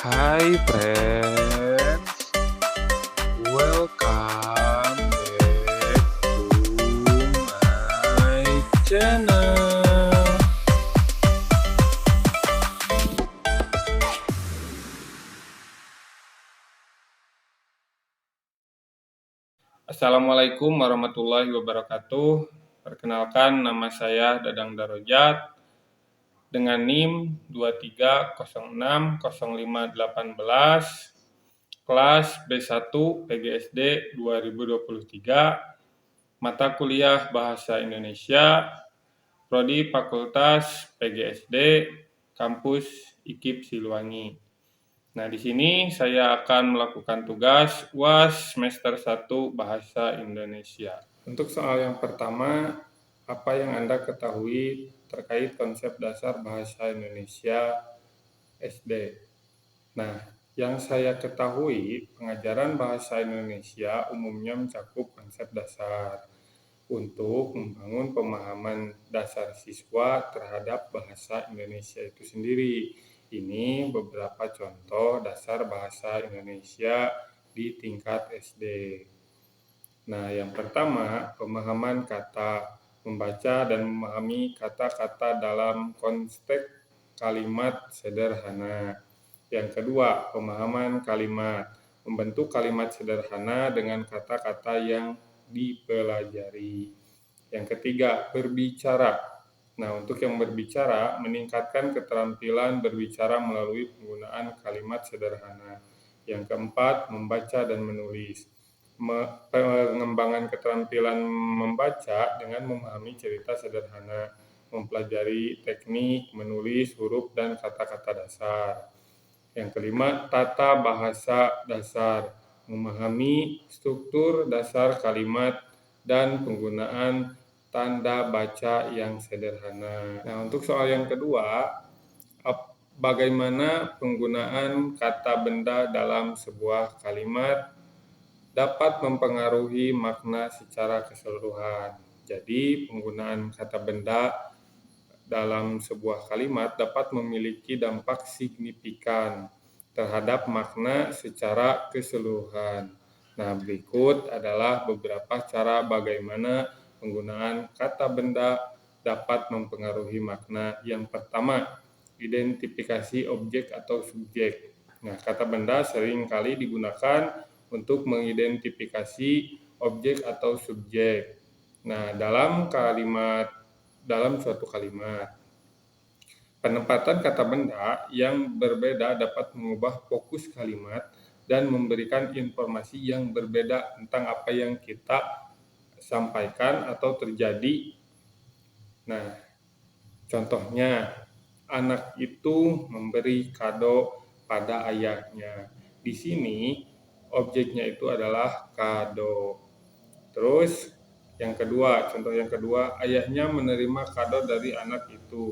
Hi friends, welcome back to my channel. Assalamualaikum warahmatullahi wabarakatuh. Perkenalkan, nama saya Dadang Darojat dengan NIM 23060518, kelas B1 PGSD 2023, mata kuliah Bahasa Indonesia, Prodi Fakultas PGSD, Kampus IKIP Siliwangi. Nah, di sini saya akan melakukan tugas UAS semester 1 Bahasa Indonesia. Untuk soal yang pertama, apa yang Anda ketahui terkait konsep dasar bahasa Indonesia SD? Nah, yang saya ketahui, pengajaran bahasa Indonesia umumnya mencakup konsep dasar untuk membangun pemahaman dasar siswa terhadap bahasa Indonesia itu sendiri. Ini beberapa contoh dasar bahasa Indonesia di tingkat SD. Nah, yang pertama, pemahaman kata, membaca dan memahami kata-kata dalam konteks kalimat sederhana. Yang kedua, pemahaman kalimat, membentuk kalimat sederhana dengan kata-kata yang dipelajari. Yang ketiga, berbicara. Nah, untuk yang berbicara, meningkatkan keterampilan berbicara melalui penggunaan kalimat sederhana. Yang keempat, membaca dan menulis. Pengembangan keterampilan membaca dengan memahami cerita sederhana, mempelajari teknik menulis huruf dan kata-kata dasar. Yang kelima, tata bahasa dasar, memahami struktur dasar kalimat dan penggunaan tanda baca yang sederhana. Nah, untuk soal yang kedua, bagaimana penggunaan kata benda dalam sebuah kalimat dapat mempengaruhi makna secara keseluruhan. Jadi, penggunaan kata benda dalam sebuah kalimat dapat memiliki dampak signifikan terhadap makna secara keseluruhan. Nah, berikut adalah beberapa cara bagaimana penggunaan kata benda dapat mempengaruhi makna. Yang pertama, identifikasi objek atau subjek. Nah, kata benda seringkali digunakan untuk mengidentifikasi objek atau subjek. Nah, dalam suatu kalimat, penempatan kata benda yang berbeda dapat mengubah fokus kalimat dan memberikan informasi yang berbeda tentang apa yang kita sampaikan atau terjadi. Nah, contohnya, anak itu memberi kado pada ayahnya. Di sini, objeknya itu adalah kado. Terus, contoh yang kedua, ayahnya menerima kado dari anak itu.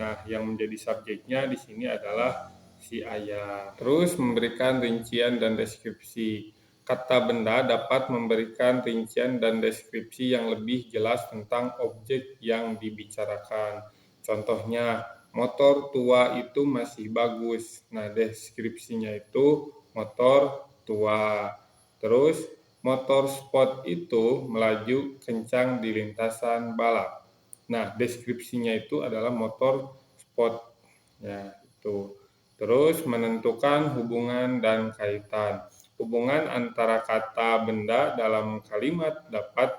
Nah, yang menjadi subjeknya di sini adalah si ayah. Terus, memberikan rincian dan deskripsi. Kata benda dapat memberikan rincian dan deskripsi yang lebih jelas tentang objek yang dibicarakan. Contohnya, motor tua itu masih bagus. Nah, deskripsinya itu motor tua. Terus, motor sport itu melaju kencang di lintasan balap. Nah, deskripsinya itu adalah motor sport. Ya, itu. Terus, menentukan hubungan dan kaitan. Hubungan antara kata benda dalam kalimat dapat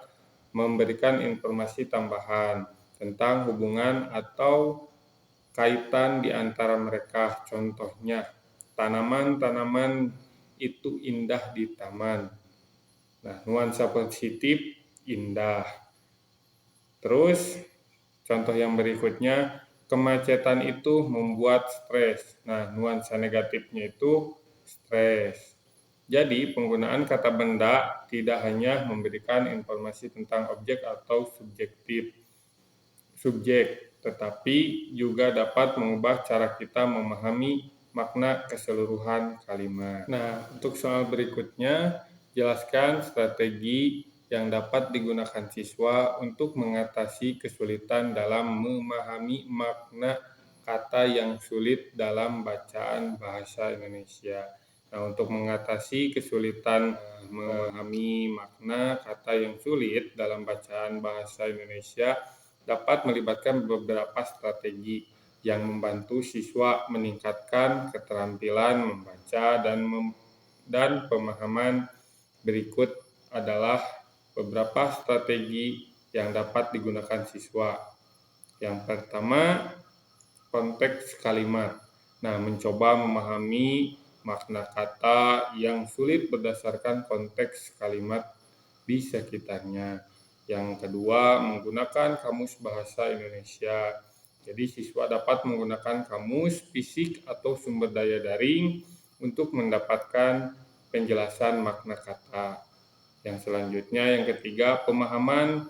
memberikan informasi tambahan tentang hubungan atau kaitan di antara mereka. Contohnya, tanaman-tanaman itu indah di taman. Nah, nuansa positif, indah. Terus, contoh yang berikutnya, kemacetan itu membuat stres. Nah, nuansa negatifnya itu stres. Jadi, penggunaan kata benda tidak hanya memberikan informasi tentang objek atau subjek, tetapi juga dapat mengubah cara kita memahami makna keseluruhan kalimat. Nah, untuk soal berikutnya, jelaskan strategi yang dapat digunakan siswa untuk mengatasi kesulitan dalam memahami makna kata yang sulit dalam bacaan bahasa Indonesia. Nah, untuk mengatasi kesulitan memahami makna kata yang sulit dalam bacaan bahasa Indonesia dapat melibatkan beberapa strategi yang membantu siswa meningkatkan keterampilan membaca dan pemahaman. Berikut adalah beberapa strategi yang dapat digunakan siswa. Yang pertama, konteks kalimat. Nah, mencoba memahami makna kata yang sulit berdasarkan konteks kalimat di sekitarnya. Yang kedua, menggunakan kamus bahasa Indonesia. Jadi siswa dapat menggunakan kamus fisik atau sumber daya daring untuk mendapatkan penjelasan makna kata. Yang selanjutnya, yang ketiga, pemahaman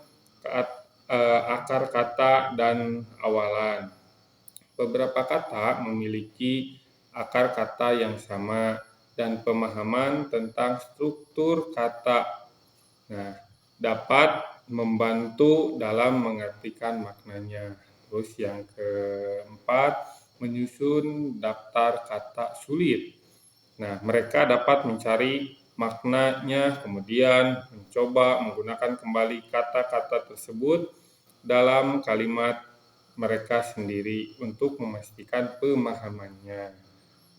akar kata dan awalan. Beberapa kata memiliki akar kata yang sama dan pemahaman tentang struktur kata. Nah, dapat membantu dalam mengartikan maknanya. Terus yang keempat, menyusun daftar kata sulit. Nah, mereka dapat mencari maknanya, kemudian mencoba menggunakan kembali kata-kata tersebut dalam kalimat mereka sendiri untuk memastikan pemahamannya.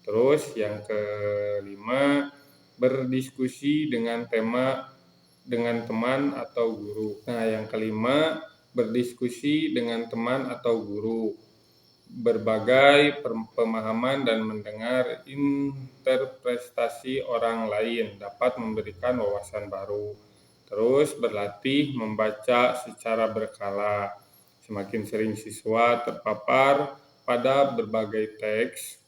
Terus yang kelima, berdiskusi dengan teman atau guru. Nah, yang kelima, berdiskusi dengan teman atau guru. Berbagai pemahaman dan mendengar interpretasi orang lain dapat memberikan wawasan baru. Terus berlatih membaca secara berkala. Semakin sering siswa terpapar pada berbagai teks,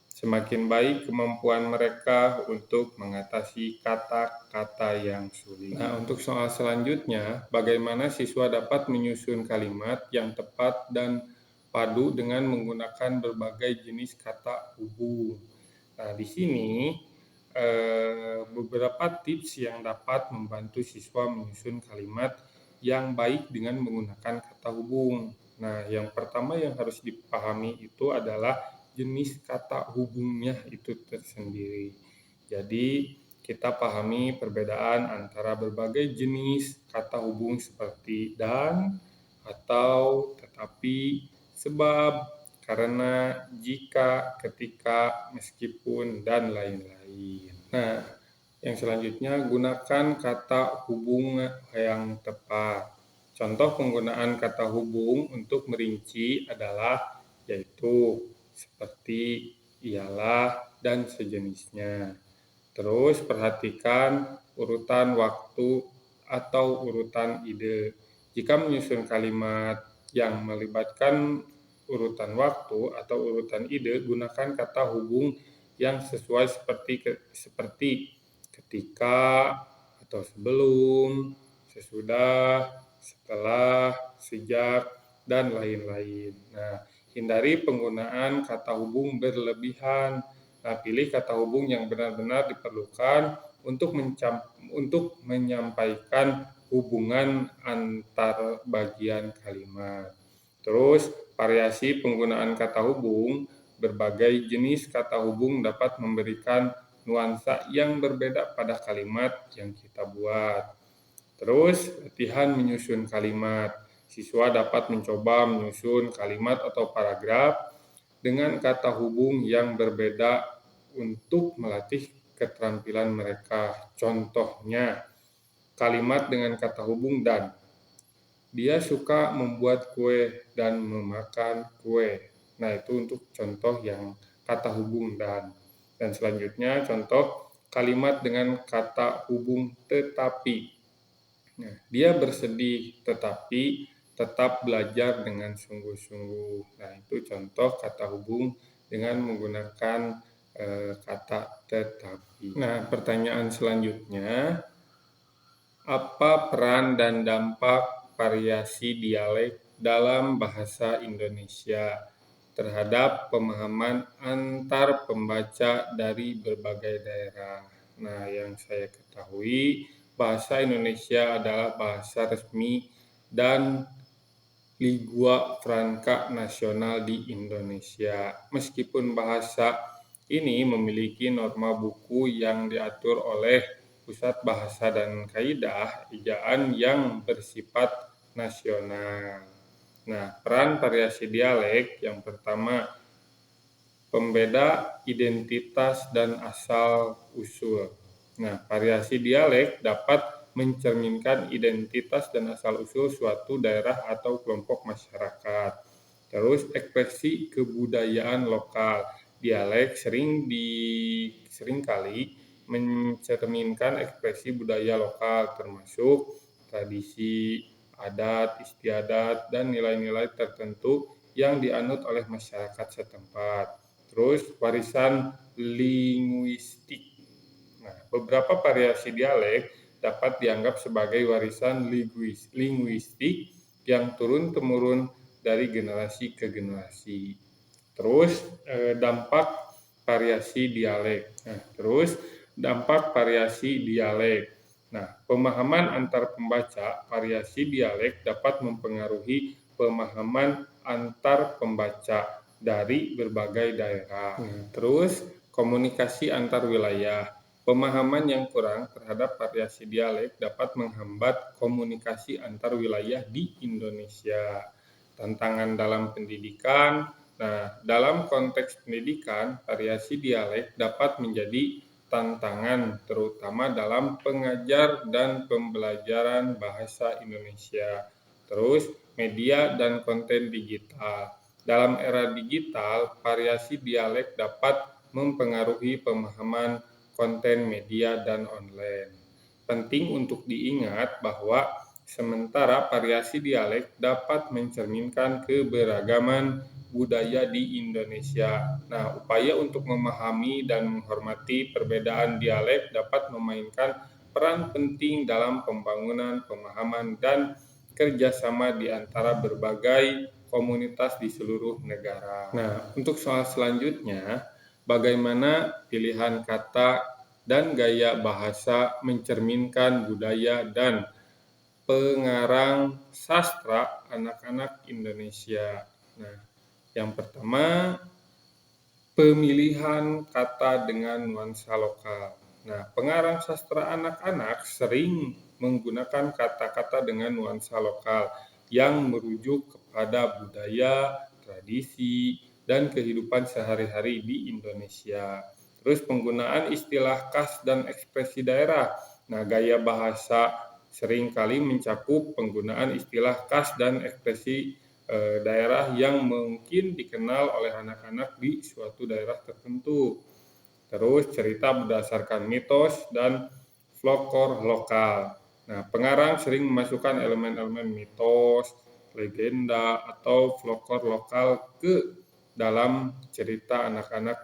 semakin baik kemampuan mereka untuk mengatasi kata-kata yang sulit. Nah, untuk soal selanjutnya, bagaimana siswa dapat menyusun kalimat yang tepat dan padu dengan menggunakan berbagai jenis kata hubung. Nah, di sini beberapa tips yang dapat membantu siswa menyusun kalimat yang baik dengan menggunakan kata hubung. Nah, yang pertama yang harus dipahami itu adalah jenis kata hubungnya itu tersendiri. Jadi, kita pahami perbedaan antara berbagai jenis kata hubung seperti dan, atau, tetapi, sebab, karena, jika, ketika, meskipun, dan lain-lain. Nah, yang selanjutnya, gunakan kata hubung yang tepat. Contoh penggunaan kata hubung untuk merinci adalah yaitu seperti ialah dan sejenisnya. Terus perhatikan urutan waktu atau urutan ide. Jika menyusun kalimat yang melibatkan urutan waktu atau urutan ide, gunakan kata hubung yang sesuai seperti ketika atau sebelum, sesudah, setelah, sejak, dan lain-lain. Nah, hindari penggunaan kata hubung berlebihan. Nah, pilih kata hubung yang benar-benar diperlukan untuk menyampaikan hubungan antar bagian kalimat. Terus, variasi penggunaan kata hubung. Berbagai jenis kata hubung dapat memberikan nuansa yang berbeda pada kalimat yang kita buat. Terus, latihan menyusun kalimat. Siswa dapat mencoba menyusun kalimat atau paragraf dengan kata hubung yang berbeda untuk melatih keterampilan mereka. Contohnya, kalimat dengan kata hubung dan. Dia suka membuat kue dan memakan kue. Nah, itu untuk contoh yang kata hubung dan. Dan selanjutnya contoh kalimat dengan kata hubung tetapi. Nah, dia bersedih tetapi tetap belajar dengan sungguh-sungguh. Nah, itu contoh kata hubung dengan menggunakan kata tetapi. Nah, pertanyaan selanjutnya, apa peran dan dampak variasi dialek dalam bahasa Indonesia terhadap pemahaman antar pembaca dari berbagai daerah? Nah, yang saya ketahui, bahasa Indonesia adalah bahasa resmi dan lingua franca nasional di Indonesia. Meskipun bahasa ini memiliki norma buku yang diatur oleh Pusat Bahasa dan Kaidah Ejaan yang bersifat nasional. Nah, peran variasi dialek yang pertama, pembeda identitas dan asal-usul. Nah, variasi dialek dapat mencerminkan identitas dan asal-usul suatu daerah atau kelompok masyarakat. Terus, ekspresi kebudayaan lokal. Dialek seringkali mencerminkan ekspresi budaya lokal, termasuk tradisi, adat, istiadat, dan nilai-nilai tertentu yang dianut oleh masyarakat setempat. Terus warisan linguistik. Nah, beberapa variasi dialek dapat dianggap sebagai warisan linguistik yang turun-temurun dari generasi ke generasi. Terus dampak variasi dialek. Dampak variasi dialek. Nah, pemahaman antar pembaca variasi dialek dapat mempengaruhi pemahaman antar pembaca dari berbagai daerah. Terus komunikasi antar wilayah. Pemahaman yang kurang terhadap variasi dialek dapat menghambat komunikasi antar wilayah di Indonesia. Tantangan dalam pendidikan. Nah, dalam konteks pendidikan, variasi dialek dapat menjadi tantangan terutama dalam pengajar dan pembelajaran bahasa Indonesia. Terus, media dan konten digital. Dalam era digital, variasi dialek dapat mempengaruhi pemahaman konten media dan online. Penting untuk diingat bahwa sementara variasi dialek dapat mencerminkan keberagaman budaya di Indonesia. Nah, upaya untuk memahami dan menghormati perbedaan dialek dapat memainkan peran penting dalam pembangunan pemahaman dan kerjasama di antara berbagai komunitas di seluruh negara. Nah, untuk soal selanjutnya, bagaimana pilihan kata dan gaya bahasa mencerminkan budaya dan pengarang sastra anak-anak Indonesia. Nah, yang pertama, pemilihan kata dengan nuansa lokal. Nah, pengarang sastra anak-anak sering menggunakan kata-kata dengan nuansa lokal yang merujuk kepada budaya, tradisi, dan kehidupan sehari-hari di Indonesia. Terus penggunaan istilah khas dan ekspresi daerah. Nah, gaya bahasa seringkali mencakup penggunaan istilah khas dan ekspresi daerah yang mungkin dikenal oleh anak-anak di suatu daerah tertentu. Terus cerita berdasarkan mitos dan folklore lokal. Nah, pengarang sering memasukkan elemen-elemen mitos, legenda, atau folklore lokal ke dalam cerita anak-anak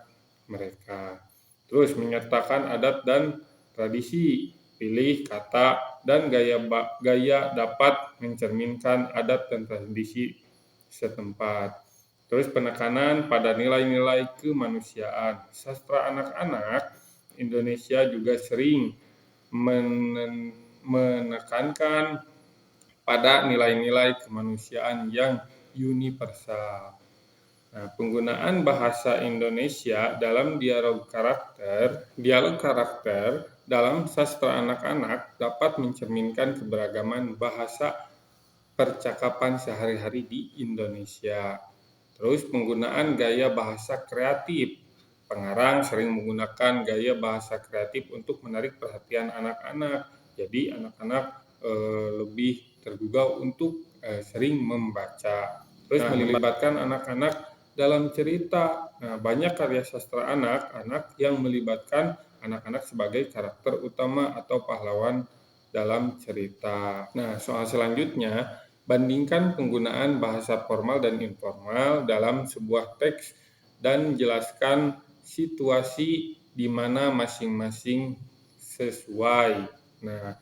mereka. Terus menyertakan adat dan tradisi. Pilih kata dan gaya dapat mencerminkan adat dan tradisi setempat. Terus penekanan pada nilai-nilai kemanusiaan. Sastra anak-anak Indonesia juga sering menekankan pada nilai-nilai kemanusiaan yang universal. Nah, penggunaan bahasa Indonesia dalam dialog karakter dalam sastra anak-anak dapat mencerminkan keberagaman bahasa percakapan sehari-hari di Indonesia. Terus penggunaan gaya bahasa kreatif. Pengarang sering menggunakan gaya bahasa kreatif untuk menarik perhatian anak-anak. Jadi anak-anak lebih tergugah untuk sering membaca. Terus melibatkan anak-anak dalam cerita. Nah, banyak karya sastra anak-anak yang melibatkan anak-anak sebagai karakter utama atau pahlawan dalam cerita. Nah, soal selanjutnya, bandingkan penggunaan bahasa formal dan informal dalam sebuah teks dan jelaskan situasi di mana masing-masing sesuai. Nah,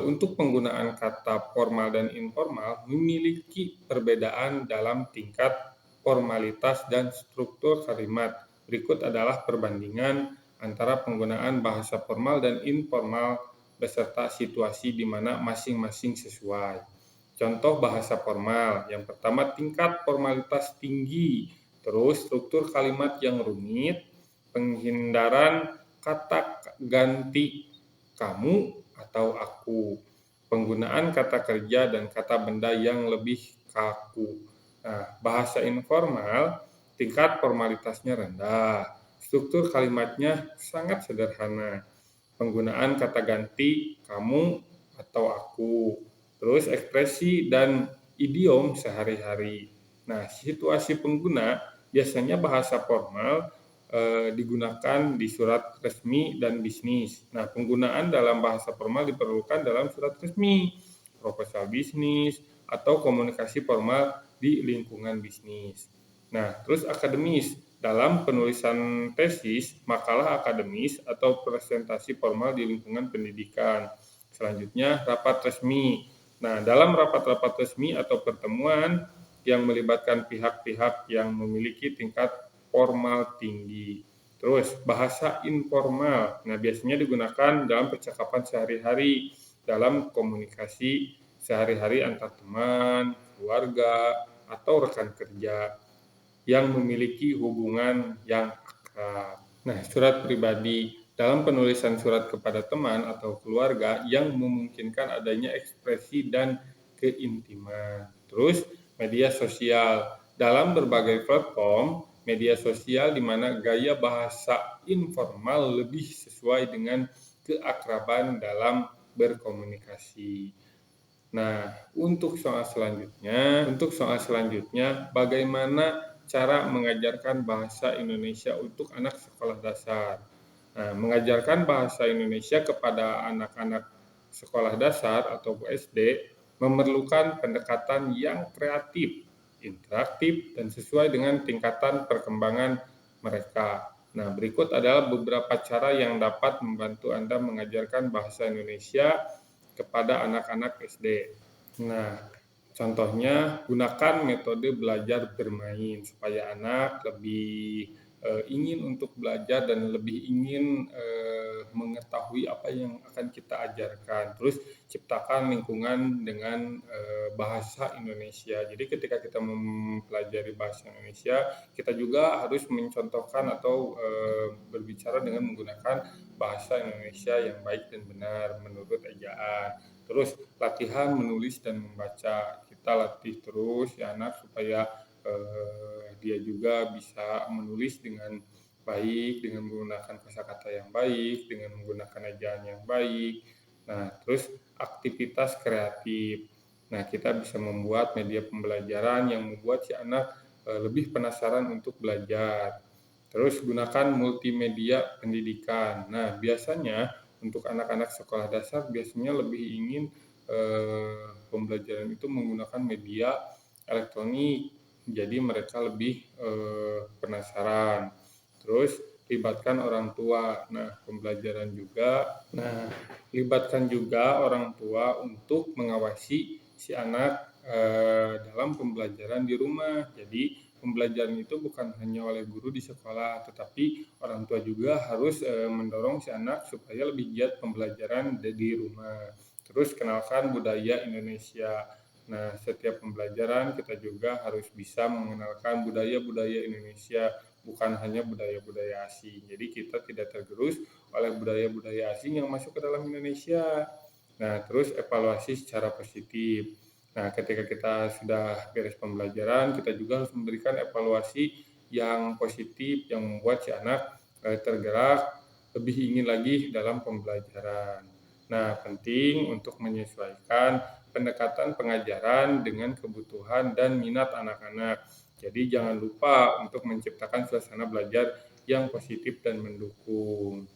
untuk penggunaan kata formal dan informal memiliki perbedaan dalam tingkat formalitas dan struktur kalimat. Berikut adalah perbandingan antara penggunaan bahasa formal dan informal beserta situasi di mana masing-masing sesuai. Contoh bahasa formal, yang pertama tingkat formalitas tinggi, terus struktur kalimat yang rumit, penghindaran kata ganti kamu atau aku, penggunaan kata kerja dan kata benda yang lebih kaku. Nah, bahasa informal, tingkat formalitasnya rendah, struktur kalimatnya sangat sederhana, penggunaan kata ganti kamu atau aku, terus ekspresi dan idiom sehari-hari. Nah, situasi pengguna biasanya bahasa formal digunakan di surat resmi dan bisnis. Nah, penggunaan dalam bahasa formal diperlukan dalam surat resmi, proposal bisnis, atau komunikasi formal di lingkungan bisnis. Nah, terus akademis, dalam penulisan tesis, makalah akademis, atau presentasi formal di lingkungan pendidikan. Selanjutnya, rapat resmi. Nah, dalam rapat-rapat resmi atau pertemuan yang melibatkan pihak-pihak yang memiliki tingkat formal tinggi. Terus, bahasa informal. Nah, biasanya digunakan dalam percakapan sehari-hari, dalam komunikasi sehari-hari antar teman, keluarga, atau rekan kerja yang memiliki hubungan yang akrab. Nah, surat pribadi, dalam penulisan surat kepada teman atau keluarga yang memungkinkan adanya ekspresi dan keintiman. Terus, media sosial, dalam berbagai platform media sosial di mana gaya bahasa informal lebih sesuai dengan keakraban dalam berkomunikasi. Nah, untuk soal selanjutnya, bagaimana cara mengajarkan bahasa Indonesia untuk anak sekolah dasar? Nah, mengajarkan bahasa Indonesia kepada anak-anak sekolah dasar atau SD memerlukan pendekatan yang kreatif, interaktif, dan sesuai dengan tingkatan perkembangan mereka. Nah, berikut adalah beberapa cara yang dapat membantu Anda mengajarkan bahasa Indonesia kepada anak-anak SD. Nah, contohnya gunakan metode belajar bermain supaya anak lebih ingin untuk belajar dan lebih ingin mengetahui apa yang akan kita ajarkan. Terus ciptakan lingkungan dengan bahasa Indonesia. Jadi ketika kita mempelajari bahasa Indonesia, kita juga harus mencontohkan atau berbicara dengan menggunakan bahasa Indonesia yang baik dan benar menurut ejaan. Terus latihan menulis dan membaca. Kita latih terus ya anak supaya dia juga bisa menulis dengan baik, dengan menggunakan kosakata yang baik, dengan menggunakan ejaan yang baik. Nah, terus aktivitas kreatif. Nah, kita bisa membuat media pembelajaran yang membuat si anak lebih penasaran untuk belajar. Terus gunakan multimedia pendidikan. Nah, biasanya untuk anak-anak sekolah dasar biasanya lebih ingin pembelajaran itu menggunakan media elektronik, jadi mereka lebih penasaran. Terus libatkan orang tua. Libatkan juga orang tua untuk mengawasi si anak dalam pembelajaran di rumah. Jadi pembelajaran itu bukan hanya oleh guru di sekolah, tetapi orang tua juga harus mendorong si anak supaya lebih giat pembelajaran di rumah. Terus kenalkan budaya Indonesia. Nah, setiap pembelajaran kita juga harus bisa mengenalkan budaya-budaya Indonesia, bukan hanya budaya-budaya asing. Jadi kita tidak tergerus oleh budaya-budaya asing yang masuk ke dalam Indonesia. Nah, terus evaluasi secara positif. Nah, ketika kita sudah beres pembelajaran, kita juga harus memberikan evaluasi yang positif yang membuat si anak tergerak lebih ingin lagi dalam pembelajaran. Nah, penting untuk menyesuaikan pendekatan pengajaran dengan kebutuhan dan minat anak-anak. Jadi jangan lupa untuk menciptakan suasana belajar yang positif dan mendukung.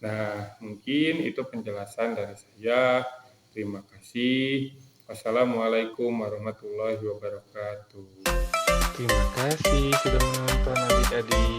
Nah, mungkin itu penjelasan dari saya. Terima kasih. Wassalamualaikum warahmatullahi wabarakatuh. Terima kasih sudah menonton adik-adik.